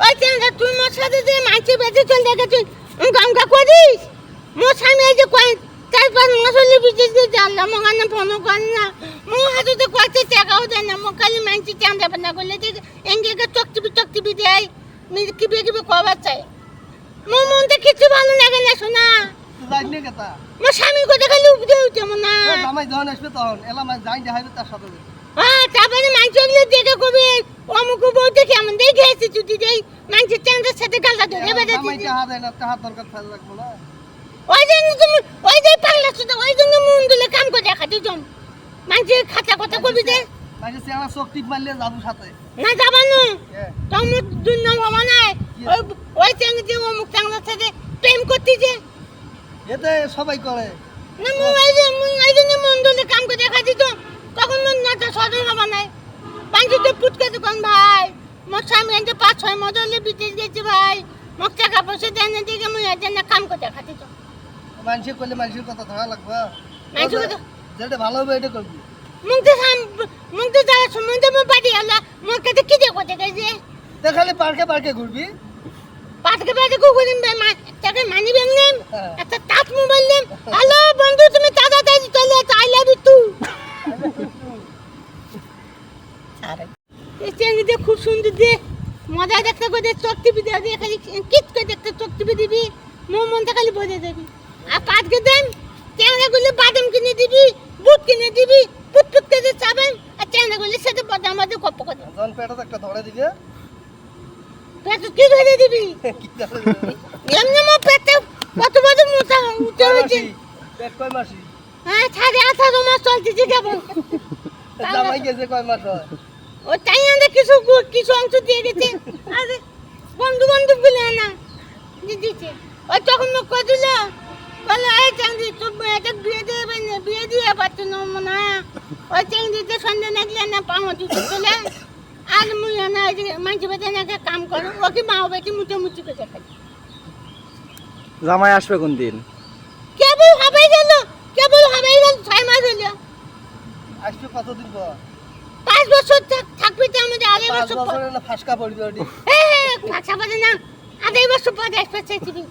ওই চেঙ্গা তুই মোর সাথে যে মাইছে বেঁচে চল দেখে তুই গামকা করিস মোর স্বামী এই যে কয় 4-5 মাস হলে বিদেশ গিয়ে জানলাম মোখানে ফোন করেন না মো হাতে তো কয়েছে টাকাও দেয় না মো খালি মাইছে চাঁদা বানা করলে যে এঙ্গেকে চকটিবি দেয় কিবে কবার চাই মোর মনতে কিছু ভালো লাগে না শোনা যাইনে কথা মোর স্বামী কথা খালি উপদে উঠে মনা জামাই যখন আসবে তখন এলা মাই যাই দেখাইবে তার সাথে হ্যাঁ তারপরে মাইছগুলো দেখে কবে অমুক বউতে কেমন দেখে এসে ছুটি দেই মাইছে চাঁদার সাথে গালা ধরে বেড়ে জামাই টাকা দেয় না টাকা দরকার ফেল রাখবো না ওই জন্য তুমি ওই যে পাগলা শুধু ওই জন্য মন দিলে কাম করে দেখা দিজম মাইছে খাতা কথা কবি দে মাইছে চেংড়া চোখ টিপ মারলে যাবো সাথে না যাবানো তোমার দুনিয়া বাবা নাই ওই চেঙ্গি যে অমুক চাংলার সাথে প্রেম করতে যে এতে সবাই করে না ওই জন্য মন দিলে কাম করে দেখা দিত তখন মন না তো সদন বাবা নাই মাইছে তো পুটকে দোকান ভাই মোর স্বামী এনে 5-6 মাস হলে বিদেশ গেছে ভাই মোক টাকা পয়সা দেয় না দিকে মুই এজন্য কাম করে দেখা দিত মানুষে করলে মানুষের কথা থাকা লাগবে মাইছে কথা যেটা ভালো হবে এটা করবি মুখ তো যাওয়ার সময় তো আমার বাড়ি এলো মোর কাছে কি দেখো গেছে দেখালে পার্কে ঘুরবি পাটকে কুকুরিন তাকে মানিবেন নেম একটা টাচ মোবাইল নেম হ্যালো বন্ধু তুমি তাড়াতাড়ি চলে আই লাভ ইউ টু আরে এই চেঙ্গি যে খুব সুন্দর দে মজা দেখতে করে চোখ টিপি দিয়ে খালি কিট করে দেখতে চোখ টিপি দিবি মনটা খালি বোঝে দেবি আর পাটকে দেন চেঙ্গাগুলো বাদাম কিনে দিবি বুট কিনে দিবি পুট করে চাবেন আর চেঙ্গাগুলোর সাথে বাদাম বাদে কপ করে জন পেটে একটা ধরে দিবে পেট কি ধরে দিবি এমনি মো পেটে কত বড় মোটা উঠে হয়েছে পেট কয় মাসি হ্যাঁ 18.5 মাস চলতেছে কেবল জামাই গেছে কয় মাস হয় ও তাই আমাদের কিছু অংশ দিয়ে গেছে আরে বন্ধু বলে না দিদিছে ওই তখন মোক কই দিল বলে এই চাঁদি তুমি এটা বিয়ে দিয়ে পাচ্ছ না মনে ওই চাঁদিতে সন্ধ্যে নাগলে না পাও দিতে চলে আর মুই না মাঝে বেঁধে না কাম করো ওকে মা বেটি মুটি করে খাই জামাই আসবে কোন দিন কেবল হবে গেল 6 মাস হলো আসবে কতদিন পর 5 বছর থাকবি তো আমাদের আগে 5 বছর না ফাসকা পড়বে ওটি হ্যাঁ ফাঁসা বাজে না আগে বছর পর আসবে চাইছিবি